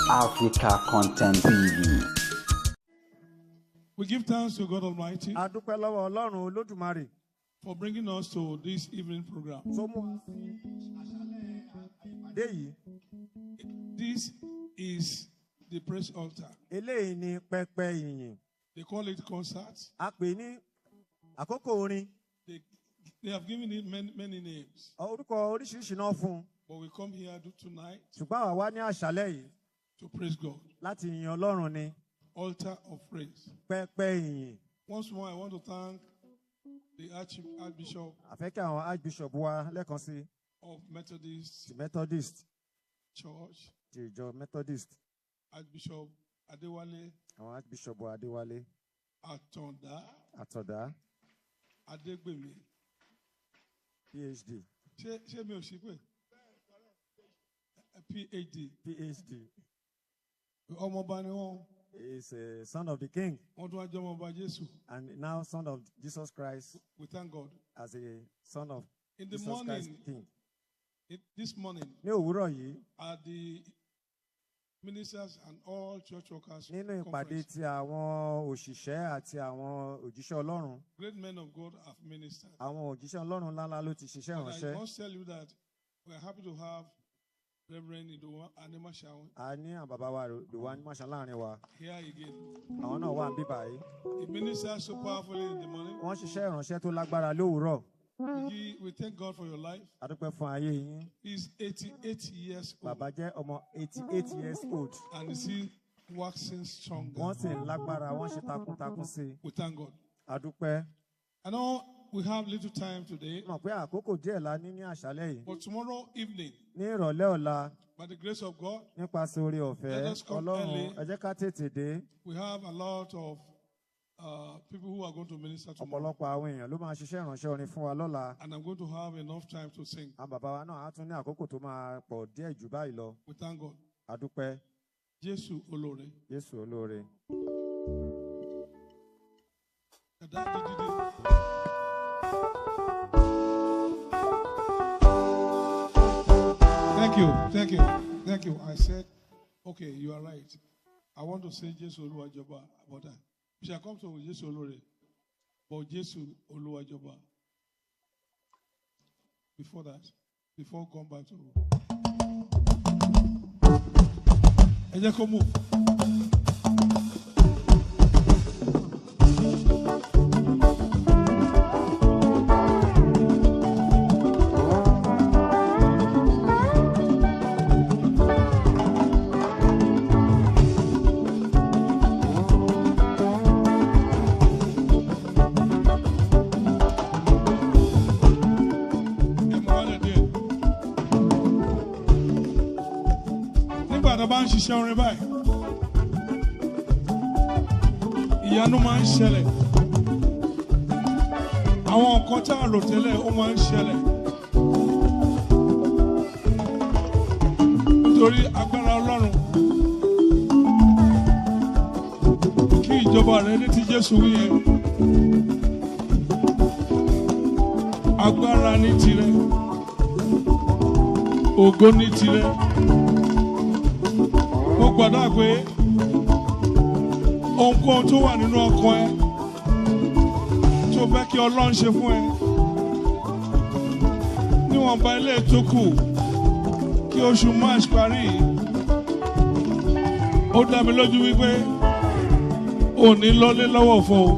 Africa Content TV. We give thanks to God Almighty A dúpẹ́ lọ́wọ́ Ọlọ́run Olódùmarè for bringing us to this evening program. tó mú wa sí àṣálẹ́ ìpàdé yìí. This is the praise altar. Eléyìí ni pẹpẹ ìyìn. They call it concerts. A pè ní àkókò orin. They have given it many names. Orúkọ oríṣiríṣi náà fún un. But we come here tonight Ṣùgbọ́n àwa wá ní àṣálẹ́ yìí to praise God. láti yìn Ọlọ́run ni. Altar of praise. Pẹpẹ ìyìn. Once more, I want to thank the Archbishop Àfẹ́kẹ́ àwọn Archbishop wa lẹ́ẹ̀kan sí. of Methodist Ti Methodist. Church, Ti ìjọ Methodist. Archbishop Adewale Àwọn Archbishop wa Adéwálé. Àtọ̀dá. Adegbemi. PhD. Ṣé mi ò ṣí pé? PhD. Ọmọọba ni wọ́n. Is a son of the king. Wọ́n tún wá jẹ́ ọmọọba Jésù. And now son of Jesus Christ. We thank God. As a son of In the Jesus morning, Christ king. This morning, Ní òwúrọ̀ yìí, at the ministers and all church workers nínú ìpàdé conference, ti àwọn òṣìṣẹ́ àti àwọn òjíṣẹ́ Ọlọ́run, great men of God have ministered. àwọn òjíṣẹ́ Ọlọ́run ńláńlá ló ti ṣiṣẹ́ And I ìránṣẹ́. must tell you that we are happy to have Reverend Idowu Animashaun A ní àwọn bàbá wa Ìdòwú Animashaun láàrin wa. here again. Àwọn náà wà níbí báyìí. He ministered so powerfully in the morning. Wọ́n ṣiṣẹ́ ìránṣẹ́ tó lágbára lówùúrọ̀. We thank God for your life. A dúpẹ́ fún ayé yín. He's 88 years old Bàbá jẹ́ ọmọ 88 years old. and is still waxing stronger. Wọ́n sì ń lágbára, wọ́n ṣe takuntakun sí i. We thank God. A dúpẹ́. I know we have little time today, Mọ̀ pé àkókò díẹ̀ la ní àṣálẹ́ yìí. but tomorrow evening, Ní ìrọ̀lẹ́ ọ̀la, by the grace of God, nípasẹ̀ oore ọ̀fẹ́ Let us come Ọlọ́run, early. ẹ jẹ́ ká tètè dé. we have a lot of people who are going to minister tomorrow. Ọ̀pọ̀lọpọ̀ àwọn èèyàn ló máa ṣiṣẹ́ ìránṣẹ́ orin fún wa lọ́la. And I'm going to have enough time to sing. Àwọn bàbá wa náà á tún ní àkókò tó máa pọ̀ díẹ̀ jù báyìí lọ. We thank God. A dúpẹ́. Jésù olóore. Jésù olóore. Thank you. I said, okay, you are right. I want to say Jésù Olúwajoba, but we shall come to Jésù olóore, but Jésù Olúwajoba. Before that, before come back to ẹ jẹ́ kó move. Bá ń ṣiṣẹ́ orin báyìí, ìyanu máa ń ṣẹlẹ̀. Àwọn nǹkan tá a rò tẹ́lẹ̀ ó máa ń ṣẹlẹ̀. Nítorí agbára Ọlọ́run, kí ìjọba rẹ̀ ní ti Jésù wí yẹn. Agbára ní tirẹ̀, ògo ní tirẹ̀. Mo gbàdúrà pé ohunkóhun tó wà nínú ọkàn ẹ tó fẹ́ kí Ọlọ́run ṣe fún ẹ níwọ̀nba ilé tó kù kí oṣù March parí, ó dá mi lójú wípé ò ní lọlé lọ́wọ́ fún o.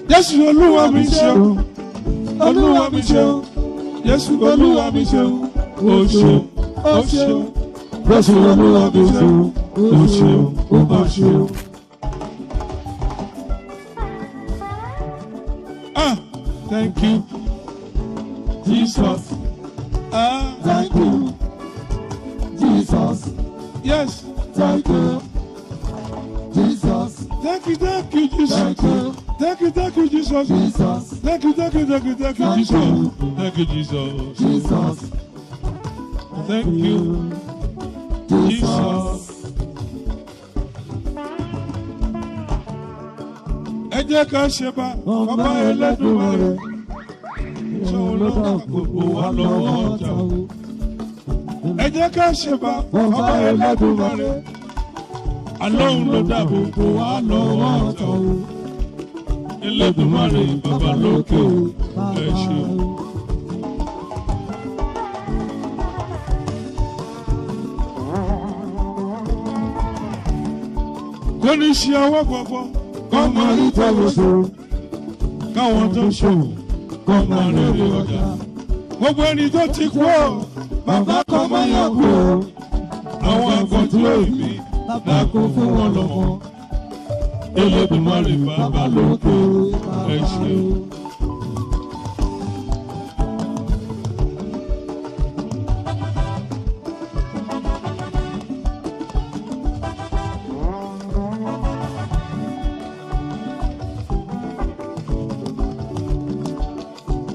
Jésù Olúwa mi ṣe o, Olúwa mi ṣe o, Jésù Olúwa mi ṣe o, o ṣe o. Oh, sure. Bless you, Lord, oh, sure. Oh, sure. Thank you, Jesus. Thank you, Jesus. Yes. Thank you, Jesus. Thank you, Jesus. Thank you, Jesus. Jesus. Thank you, Jesus. Thank you, Jesus. Jesus. Thank you, Jesus. Ẹ jẹ́ ká ṣe bá bàbá Ẹlẹ́dùmarè. Ṣé olóògbà gbogbo wa lọ́wọ́ ọjà o? ẹ jẹ́ ká ṣe bá ọba Ẹlẹ́dùmarè. Ọlọ́run ló dáàbò bò wá lọ́wọ́ ọ̀tá o. Ẹlẹ́dùmarè bàbá lókè o, ẹ ṣé o. Kò ní ṣe ọwọ́ gbogbo, kọ́ máa rí tọ́lọ́sọ. Káwọn tó ṣòwò, kọ́ máa rí rí ọjà. Gbogbo ẹni tó ti kú ọ́, bàbá kan máa yọ̀ kú ọ́. Àwọn àkọ́tù èmi dákó fún wọn lọ́mọ. Ẹlẹ́dùmarè bàbá lókè ẹ ṣé o.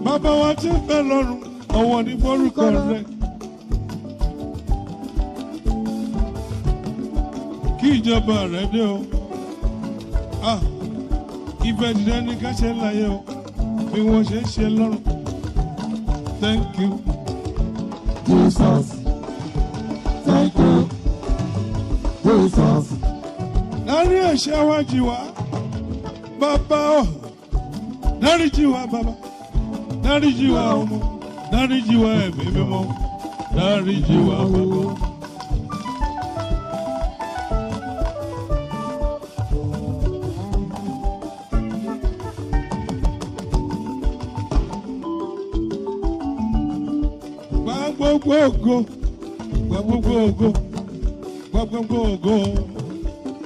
Bàbá wa ti fẹ́ lọ́rùn, ọ̀wọ̀ ní forúkọ rẹ̀. Kí ìjọba rẹ̀ dé o. Ìfẹ́ dídẹ́ ní ká ṣe láyé o. Bí wọ́n ṣe ń ṣe lọ́rùn. Thank you, Jesus. Thank you, Jesus. Láàrin ẹ̀ṣẹ̀ wa jì wá, bàbá ọ̀. Dáríjì wá bàbá. Dáríjì wá ọmọ. Dáríjì wá ẹ̀mí mímọ́. Dáríjì wá bàbá. Gbogbo ògo, gbogbo ògo, gbogbo ògo,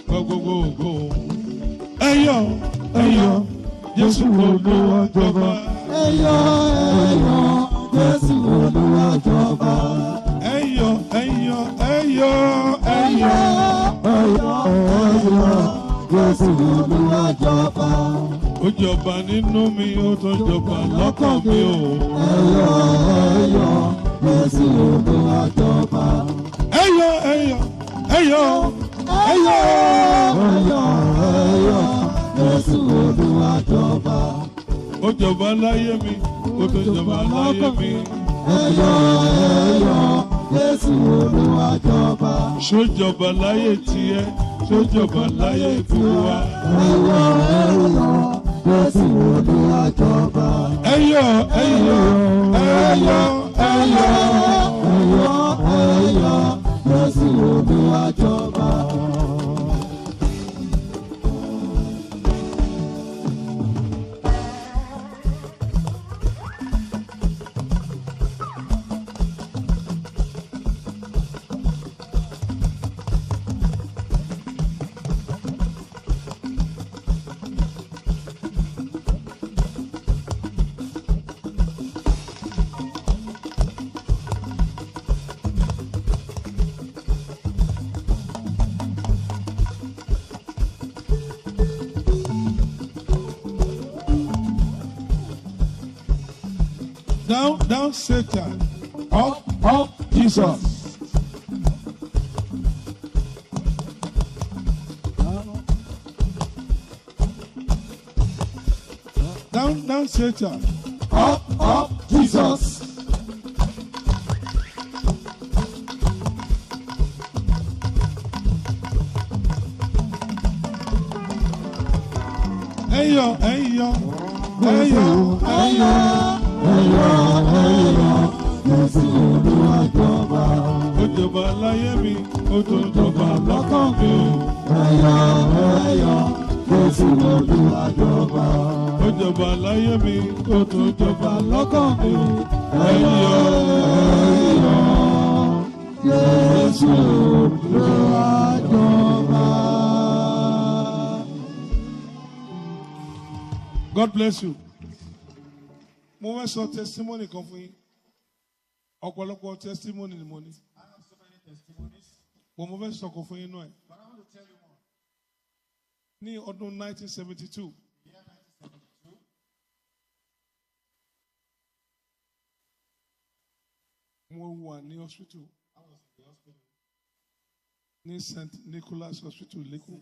gbogbo ògo. Ẹyọ, ẹyọ, Jésù Olúwa jọba. Ẹyọ, ẹyọ, Jésù Olúwa jọba. Ẹyọ, ẹyọ, ẹyọ, ẹyọ. Ẹyọ, ẹyọ, Jésù Olúwa jọba. Ó jọba nínú mi, ó tún jọba lọ́kàn mi o. Ẹyọ, ẹyọ, Jésù Olúwa jọba. Ẹyọ, ẹyọ, ẹyọ, ẹyọ. Ẹyọ, ẹyọ, Jésù Olúwa jọba. Ó jọba láyé mi, ó tún jọba láyé mi. Ẹyọ, ẹyọ, Jésù Olúwa jọba. Ṣó jọba láyé tiẹ̀, ṣó jọba láyé tiwa. Ẹyọ, ẹyọ, Jésù Olúwa jọba. Ẹyọ, ẹyọ, ẹyọ, ẹyọ. Ẹyọ, ẹyọ, Jésù Olúwa jọba. Down, down, Satan. Up, up, Jesus. Down, down, Satan. Up, up, Jesus. Ẹyọ, ẹyọ, ẹyọ, ẹyọ. Ẹyọ, ẹyọ, Jésù Olúwa jọba. Ó jọba láyé mi, ó tún jọba lọ́kàn mi. Ẹyọ, ẹyọ, Jésù Olúwa jọba. Ó jọba láyé mi, ó tún jọba lọ́kàn mi. Ẹyọ, ẹyọ, Jésù Olúwa jọba. God bless you. Mo fẹ́ sọ testimony kan fún yín. Ọ̀pọ̀lọpọ̀ testimony ni mo ní. Mo fẹ́ sọ kan fún yín náà. Ní ọdún 1972. Mo wà ní hospital. Ní St. Nicholas Hospital, Lẹ́kọ̀ọ́.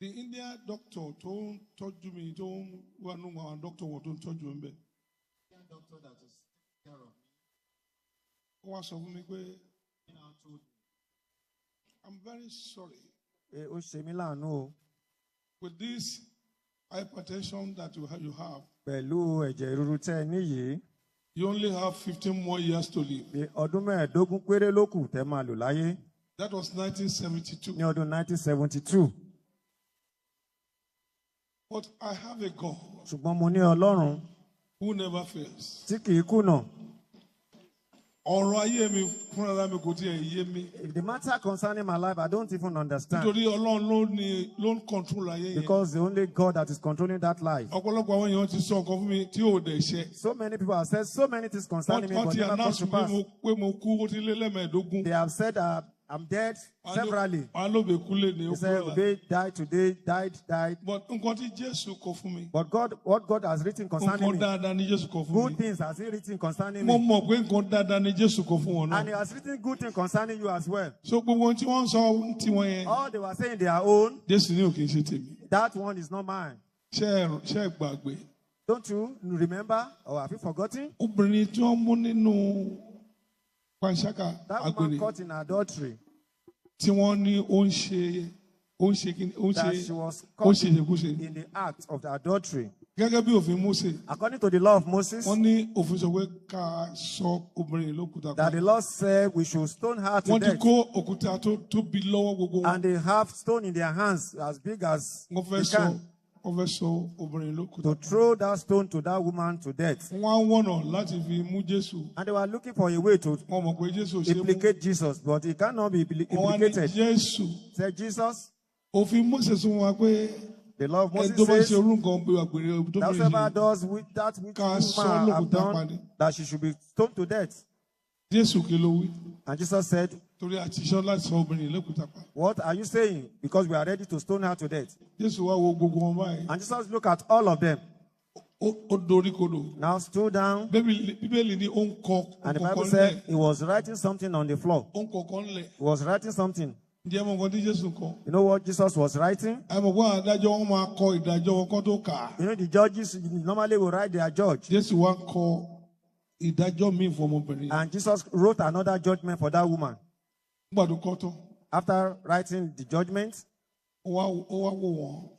The India doctor tó ń tọ́jú mi tó ń wà nínú àwọn doctor wọn tó ń tọ́jú mi bẹ́ẹ̀. doctor that is care of me. Wọ́n sọ fún mi pé I'm very sorry. Ó ṣe mí láàánú o. With this hypertension that you have. Pẹ̀lú ẹ̀jẹ̀ ríru tẹ́ ẹ níyìí. You only have 15 more years to live. Ọdún 15 péré ló kù tẹ́ máa lò láyé. That was 1972. Ní ọdún 1972. But I have a God. Ṣùgbọ́n mo ní Ọlọ́run. Who never fails. Tí kì í kùnà. Ọ̀rọ̀ ayé mi fúnra mi kò tiẹ̀ yé mi. The matter concerning my life, I don't even understand. Nítorí Ọlọ́run ló ń control ayé yẹn. Because the only God that is controlling that life. Ọ̀pọ̀lọpọ̀ àwọn èèyàn ti sọ nǹkan fún mi tí ò dẹ̀ ṣe. So many people have said so many things concerning me, but never come to pass. Pé mo kú ó ti lé lẹ́mẹ̀ẹ́dógún. They have said I'm dead severally. They said Obey died today, died. But nǹkan tí Jésù kọ fún mi. But what God has written concerning me. Nǹkan dáadáa ni Jésù kọ fún mi. Good things has He written concerning me. me. Mo mọ̀ pé nǹkan dáadáa ni Jésù kọ fún wọn náà. And He has written good things concerning you as well. So gbogbo ohun tí wọ́n sọ tí wọ́n yẹn. All they were saying their own. Jésù ní òkè ṣe tèmi. That one is not mine. Ṣé ẹ gbàgbé? Don't you remember or have you forgotten? Obìnrin tí wọ́n mú nínú panṣágà àgbèrè. That woman caught in adultery. Tí wọ́n ní ó ń ṣe that she was caught in the act of the adultery. Gẹ́gẹ́ bí òfin Mósè. According to the law of Moses. Wọ́n ní òfin sọ pé ká sọ obìnrin lókùúta. That the law said we should stone her to death. Wọ́n ti kó òkúta tó tóbi lọ́wọ́ gbogbo wọn. And they have stone in their hands as big as they can. To throw that stone to that woman to death. And they were looking for a way to implicate Jesus, but he cannot be implicated. Said Jesus. The law of Moses says, whoever does with that which woman have done, that she should be stoned to death. And Jesus said, what are you saying? Because we are ready to stone her to death. And Jesus looked at all of them. Now stood down. And the Bible said he was writing something on the floor. He was writing something. You know what Jesus was writing? You know the judges normally will write their judge. And Jesus wrote another judgment for that woman. After writing the judgment,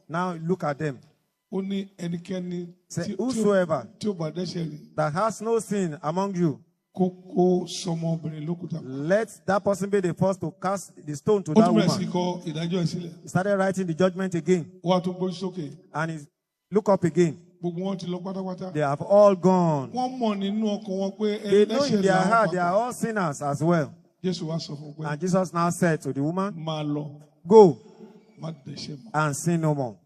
now look at them. Say, whosoever that has no sin among you, let that person be the first to cast the stone to that woman. He started writing the judgment again. And he looked up again. They have all gone. They know in their heart they are all sinners as well. And Jesus now said to the woman, go and sin no more.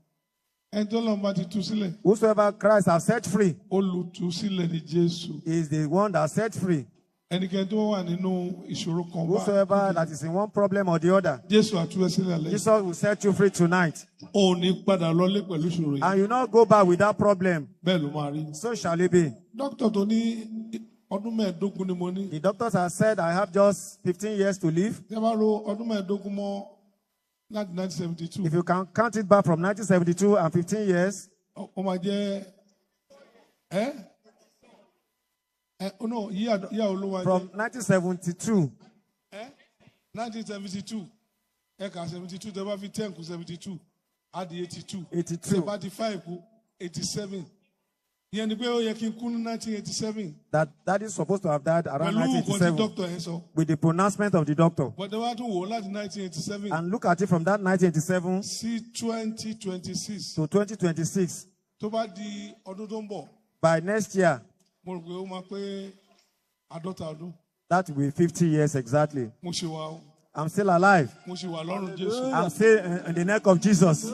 Whosoever Christ has set free is the one that set free. Whosoever that is in one problem or the other, Jesus will set you free tonight. And you not go back with that problem. So shall it be. The doctors have said I have just 15 years to live. If you can count it back from 1972 and 15 years, from 1972. 1972. 72. There will be 10 to 72. Add the 82. 82. 75. 87. That is supposed to have died around 1987 with the pronouncement of the doctor. But they were to 1987. And look at it from that 1987 see 2026 to 2026. By next year, that will be 50 years exactly. I'm still alive. I'm still in the neck of Jesus.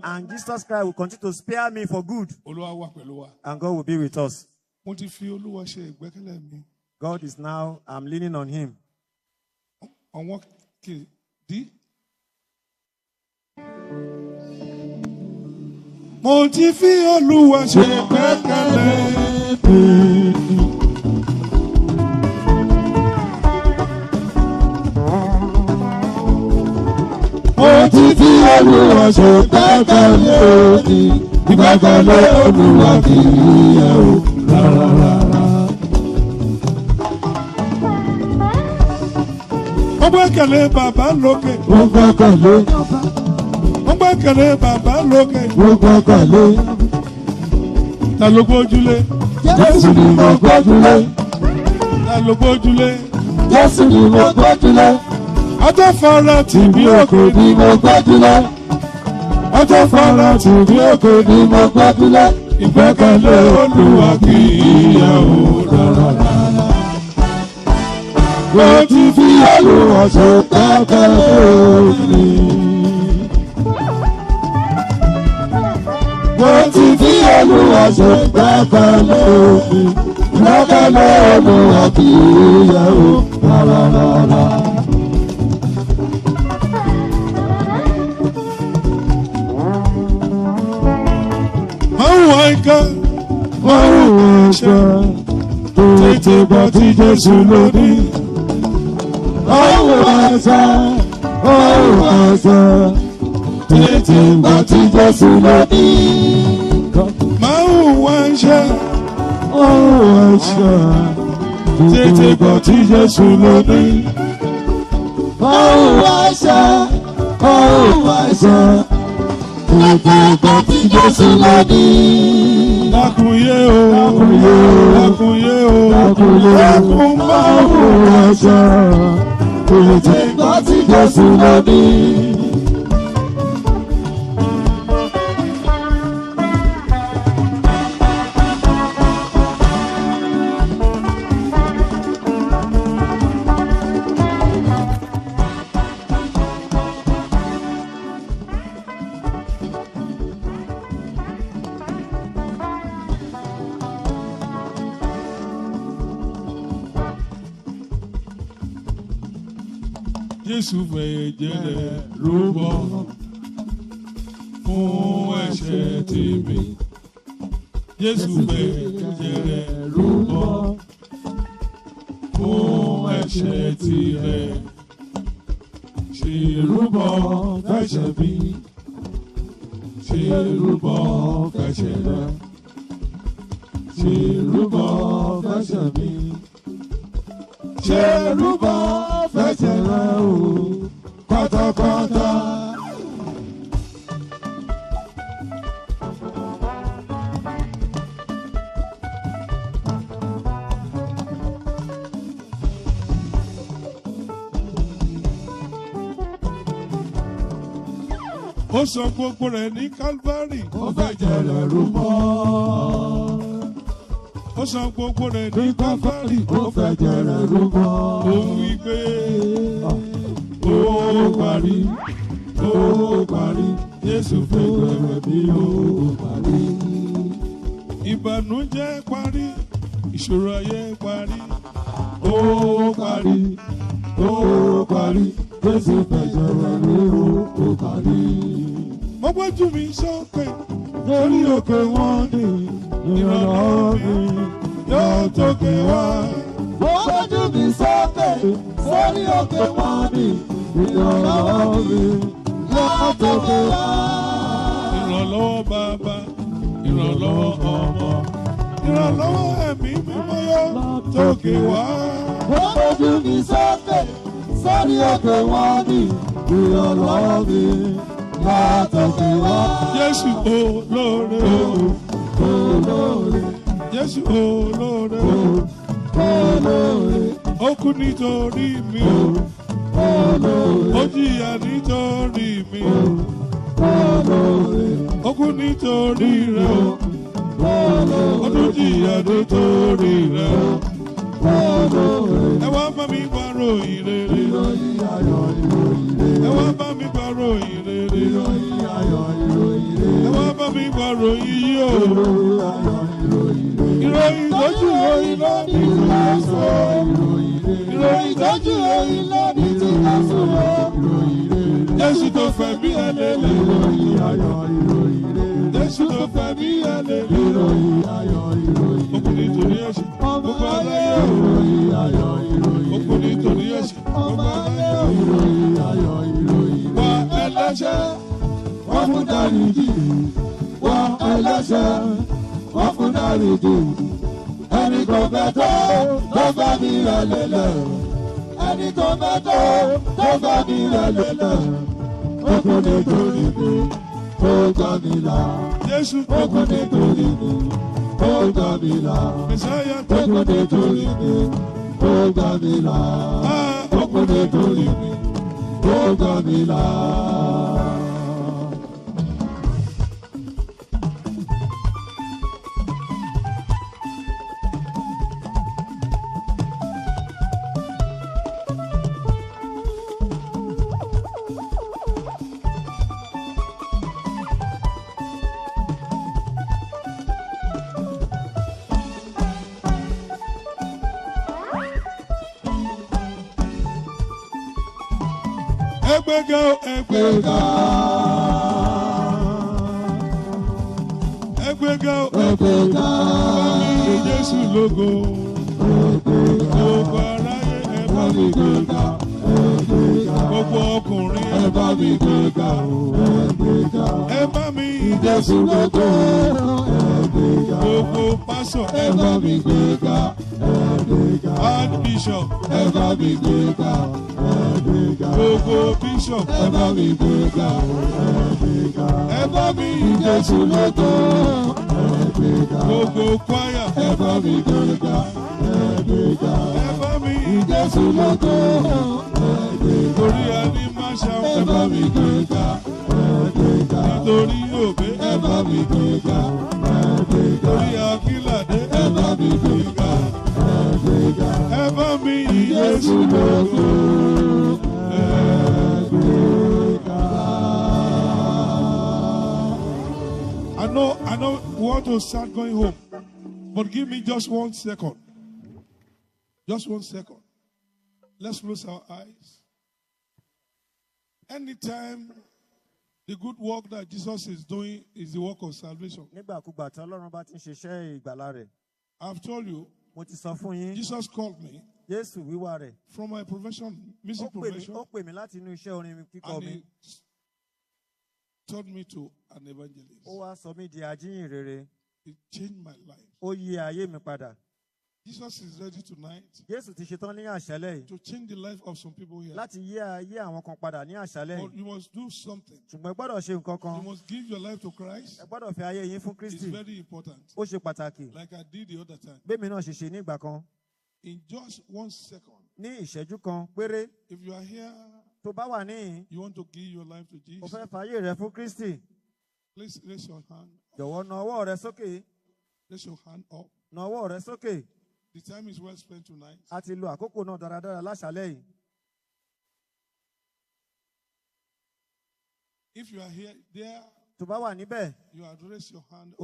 And Jesus Christ will continue to spare me for good. And God will be with us. God is now, I'm leaning on Him. Mo ti fi Olúwa ṣe gbẹ́kẹ̀lé òní. Ìgbẹ́kẹ̀lé Olúwa kì í yẹ̀ o rárá. Ó gbẹ́kẹ̀lé bàbá lókè. Ó gbẹ́kẹ̀lé. Ó gbẹ́kẹ̀lé bàbá lókè. Ó gbẹ́kẹ̀lé. Ta ló gbójúlé? Jésù ni mo gbójúlé. Ta ló gbójúlé? Jésù ni mo gbójúlé. Ajáfara tì bí òkè ni mo gbójúlé. Ajáfara tì bí òkè ni mo gbójúlé. Ìgbẹ́kẹ̀lé Olúwa kì í yẹ̀ o rárá. Mo ti fi Olúwa ṣe gbẹ́kẹ̀lé òní. Mo ti fi Olúwa ṣe gbẹ́kẹ̀lé òní. Ìgbẹ́kẹ̀lé Olúwa kì í yẹ̀ o rárá. Máa ń wá ika. Máa ń wá ika. Tètè gbọ́ tí Jésù lóní. Máa ń wá ika. Máa ń wá ika. Tètè gbọ́ tí Jésù lóní. Máa ń wá ika. Máa ń wá ika. Tètè gbọ́ tí Jésù lóní. Máa ń wá ika. Máa ń wá ika. Tètè gbọ́ tí Jésù lóní. Lákùnyé o, lákùnyé o, lákùn máa ń wá ika. Tètè gbọ́ tí Jésù lóní. Jésù fẹ̀jẹ̀ rẹ̀ rúbọ fún ẹ̀ṣẹ̀ tèmi. Jésù fẹ̀jẹ̀ rẹ̀ rúbọ fún ẹ̀ṣẹ̀ tirẹ̀. Ṣe rúbọ fẹ̀ṣẹ̀ mi. Ṣe rúbọ fẹ̀ṣẹ̀ rẹ̀. Ṣe rúbọ fẹ̀ṣẹ̀ mi. Ṣe rúbọ fẹ̀ṣẹ̀ rẹ̀ o pátápátá. Ó san gbogbo rẹ̀ ní Calvary. Ó fẹ̀jẹ̀ rẹ̀ rúbọ. Ó san gbogbo rẹ̀ ní Calvary. Ó fẹ̀jẹ̀ rẹ̀ rúbọ. Òun wípé ó parí, ó parí. Jésù fẹ̀jẹ̀ rẹ̀ bí ó parí. Ìbànújẹ́ parí, ìṣòro ayé parí. Ó parí, ó parí. Jésù fẹ̀jẹ̀ rẹ̀ bí ó parí. Mo gbójú mi sókè lórí òkè wọn ní ìrànlọ́wọ́ mi yóò tókè wá. Mo gbójú mi sókè lórí òkè wọn ní ìrànlọ́wọ́ mi yóò tókè wá. Ìrànlọ́wọ́ bàbá, ìrànlọ́wọ́ ọmọ, ìrànlọ́wọ́ ẹ̀mí mímọ́ yóò tókè wá. Mo gbójú mi sókè lórí òkè wọn ní ìrànlọ́wọ́ mi. Jésù olóore olóore. Jésù olóore olóore. Ó kú nítorí mi olóore. Ó jìyà nítorí mi olóore. Ó kú nítorí rẹ olóore. Ó tún jìyà nítorí rẹ. olóore. Ẹ wá bá mi gbàrò ìrere. Ìròyìn ayọ̀ ìròyìn rere. Ẹ wá bá mi gbàrò ìrere. Ìròyìn ayọ̀ ìròyìn rere. Ẹ wá bá mi gbàrò yíyí o. Ìròyìn ayọ̀ ìròyìn rere. Ìròyìn tójú ìròyìn lọ ní ti Jésù. Ìròyìn tójú ìròyìn lọ ní ti Jésù. Jésù tó fẹ́ mí ẹlẹ́lẹ́. Ìròyìn ayọ̀ ìròyìn rere. Jésù tó fẹ́ mí ẹlẹ́lẹ́. Ìròyìn ayọ̀ ìròyìn rere. Ó kú nítorí ẹ̀ṣẹ̀ gbogbo aláyé o. Ìròyìn ayọ̀ ìròyìn rere. Ó kú nítorí ẹ̀ṣẹ̀ gbogbo aláyé o. Ìròyìn ayọ̀ ìròyìn rere. Wá ẹlẹ́ṣẹ̀ dáríjì wọ́n ẹlẹ́ṣẹ̀ wọ́n fún dáríjì ẹni tó fẹ́ tó fẹ́ mi rẹ̀ lélẹ̀ ẹni tó fẹ́ tó fẹ́ mi rẹ̀ lélẹ̀ okùn nítorí mi ó gbà mí là okùn nítorí mi ó gbà mí là okùn nítorí mi ó gbà mí là okùn nítorí mi ó gbà mí là. Ẹgbẹ́ga ẹgbẹ́ga ẹgbẹ́ga ẹgbẹ́ga fẹ́mi Jésù lógo gbogbo aráyé ẹ bá mi gbéga gbogbo ọkùnrin ẹ bá mi gbéga ẹ bá mi Jésù lógo gbogbo pásọ̀ ẹ bá mi gbéga archbishop ẹ bá mi gbéga. Gbogbo bishop ẹ bá mi gbéga, ẹ bá mi Jésù lógo. Gbogbo choir ẹ bá mi gbéga, ẹ bá mi Jésù lógo. Nítorí ẹni máa ṣàwọn ẹ bá mi gbéga, nítorí òbí ẹ bá mi gbéga, nítorí akílàdé ẹ bá mi gbéga, ẹ bá mi Jésù lógo. I know we want to start going home, but give me just 1 second. Just 1 second. Let's close our eyes. Anytime the good work that Jesus is doing is the work of salvation. I've told you, Jesus called me from my profession, music profession, and he turned me to an evangelist. It changed my life. Jesus is ready tonight to change the life of some people here. But you must do something. You must give your life to Christ. It's very important. Like I did the other time. In just 1 second, if you are here, you want to give your life to Jesus, please raise your hand. Raise your hand up. The time is well spent tonight. If you are here, there, you have raised your hand up.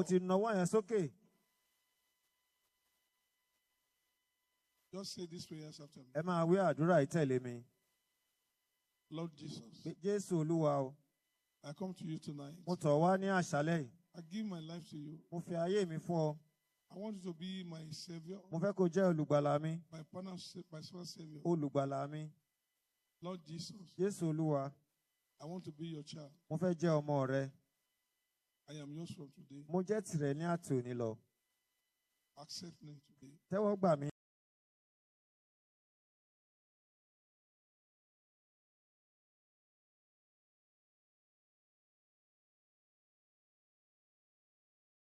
Just say these prayers after me. Lord Jesus, I come to you tonight. I give my life to you. I want you to be my Savior, my personal Savior. Lord Jesus, I want to be your child. I am yours from today. Accept me today.